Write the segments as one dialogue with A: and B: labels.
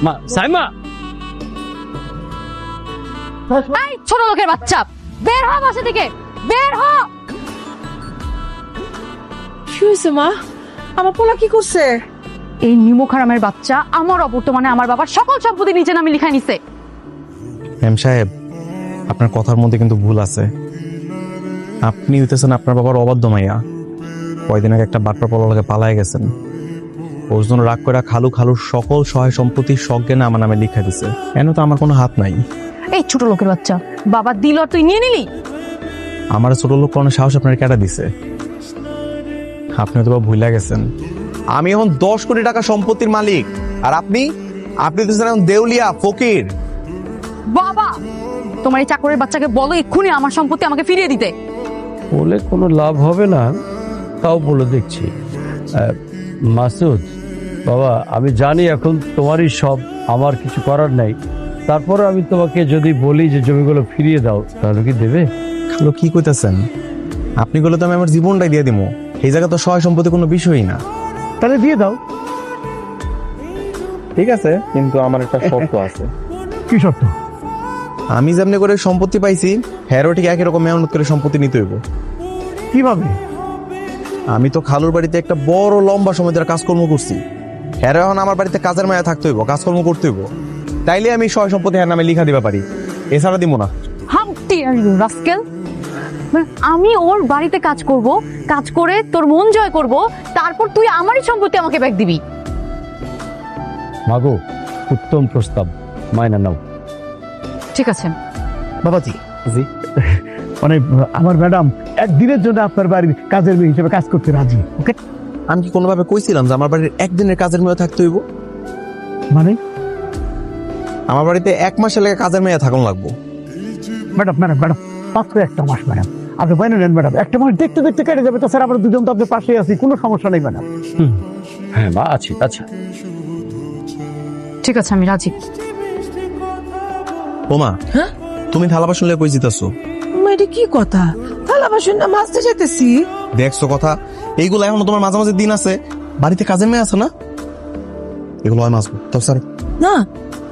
A: মা সাইমা,
B: এই ছোট লোকের বাচ্চা, বের হ বাসা থেকে, বের হ।
C: কি হয়েছে মা? আমার পোলা কি করছে?
B: এই নিমুখ হারামের বাচ্চা আমার অবর্তমানে আমার বাবার সকল সম্পত্তি নিচে নামে লিখাই নিছে।
D: এম সাহেব, আপনার কথার মধ্যে কিন্তু ভুল আছে। আপনি হইতেছেন আপনার বাবার অবাধ্য মাইয়া। কয়দিন আগে একটা বাটপার পলাকে পালায় গেছেন। ওর জন্য রাগ করে খালুর সকল সহায় সম্পত্তি সজ্ঞানে আমার নামে লিখা দিছে। কেন তো আমার কোনো হাত নাই।
B: এই ছোট লোকের বাচ্চা, বাবা দিল আর তুই নিয়ে নিলি?
D: আমার ছোট লোক কোনো সাহস আপনার কেটা দিছে? আপনি তো ভুলে গেছেন আমি এখন 10 কোটি টাকা সম্পত্তির মালিক, আর আপনি তো এখন দেউলিয়া ফকির।
B: বাবা, তোমার এই চাকরের বাচ্চাকে বলো এক্ষুনি আমার সম্পত্তি আমাকে ফিরিয়ে দিতে।
A: বলে কোনো লাভ হবে না, তাও বলে দেখছি। মাসুদ বাবা, আমি জানি এখন তোমারই সব, আমার কিছু করার নাই। তারপরে আমি তোমাকে যদি বলি যে জমিগুলো ফিরিয়ে দাও, তাহলে কি দেবে?
D: খালু কি কইতাছেন? আপনি বলে তো আমি আমার জীবনটাই দিয়ে দিব। এই জায়গা তো সহায় সম্পত্তি কোনো বিষয়ই না।
A: তাহলে দিয়ে দাও।
D: ঠিক আছে, কিন্তু আমার একটা শর্ত আছে।
A: কি শর্ত?
D: আমি যেমনি করে সম্পত্তি পাইছি, হ্যারো ঠিক একই রকম মেহনত করে সম্পত্তি নিতে হইব।
A: কিভাবে?
D: আমি তো খালুর বাড়িতে একটা বড় লম্বা সময় ধরে কাজকর্ম করছি। হ্যারো এখন আমার বাড়িতে কাজের মায়া থাকতে হইব, কাজকর্ম করতে হইব। তাইলে আমি সহায় সম্পত্তি হ্যার নামে লিখা দিবা পারি, এছাড়া দিব না।
B: হামটি রাস্কেল, আমি ওর বাড়িতে কাজ করব, কাজ করে তোর মন জয় করব, তারপর তুই আমারই সম্পত্তি আমাকে ব্যাক দিবি।
A: মাগো, উত্তম প্রস্তাব, মাইনা নাও।
B: ঠিক আছে
E: বাবাজি।
D: জি,
E: মানে আমার ম্যাডাম একদিনের জন্য আপনার বাড়ির কাজের মেয়ে হিসেবে কাজ করতে রাজি। ওকে,
D: আমি কি কোনোভাবে কইছিলাম যে আমার বাড়ির একদিনের কাজের মেয়ে থাকতে হইব?
E: মানে
D: আমার বাড়িতে 1 মাসের লেগে কাজের মেয়ে থাকুন লাগবো।
E: ম্যাডাম ম্যাডাম ম্যাডাম মাত্র 1 মাস ম্যাডাম, আপনি বাইরে নেন ম্যাডাম। 1 মাস দেখতে দেখতে কেটে যাবে, তো স্যার আমরা দুজন তো আপনার পাশেই আছি, কোনো সমস্যা নেই ম্যাডাম।
A: হ্যাঁ মা, আছি। আচ্ছা
B: ঠিক আছে, আমি রাজি।
D: ওমা, তুমি থালা বাসন লয়ে কই জিতাছো?
C: এটা কি কথা? থালা বাসন না মাজতে যাইতেছি।
D: দেখছো কথা, এইগুলো এখনো তোমার মাঝে মাঝে দিন আছে। বাড়িতে কাজের মেয়ে আছে না, এগুলো হয় মাঝবো তো স্যার।
C: না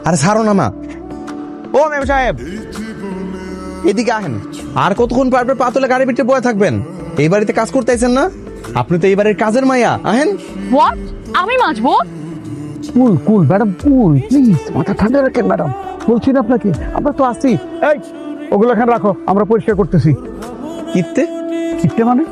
D: আরে ছাড়ো না মা। ও ম্যাম সাহেব, এদিকে আহেন। আর কতক্ষণ পারবে পাতলে গাড়ি পিঠে বয়ে থাকবেন? এই বাড়িতে কাজ করতে আইছেন না? আপনি তো এই বাড়ির কাজের মাইয়া, আহেন।
B: হোয়াট? আমি মাজবো?
E: কুল কুল ম্যাডাম, কুল প্লিজ, মাথা ঠান্ডা রাখেন ম্যাডাম। বলছি না আপনাকে, আমরা তো আছি। এই ওগুলো এখানে রাখো, আমরা পরিষ্কার করতেছি।
D: কিত্তে
E: কিটতে মানে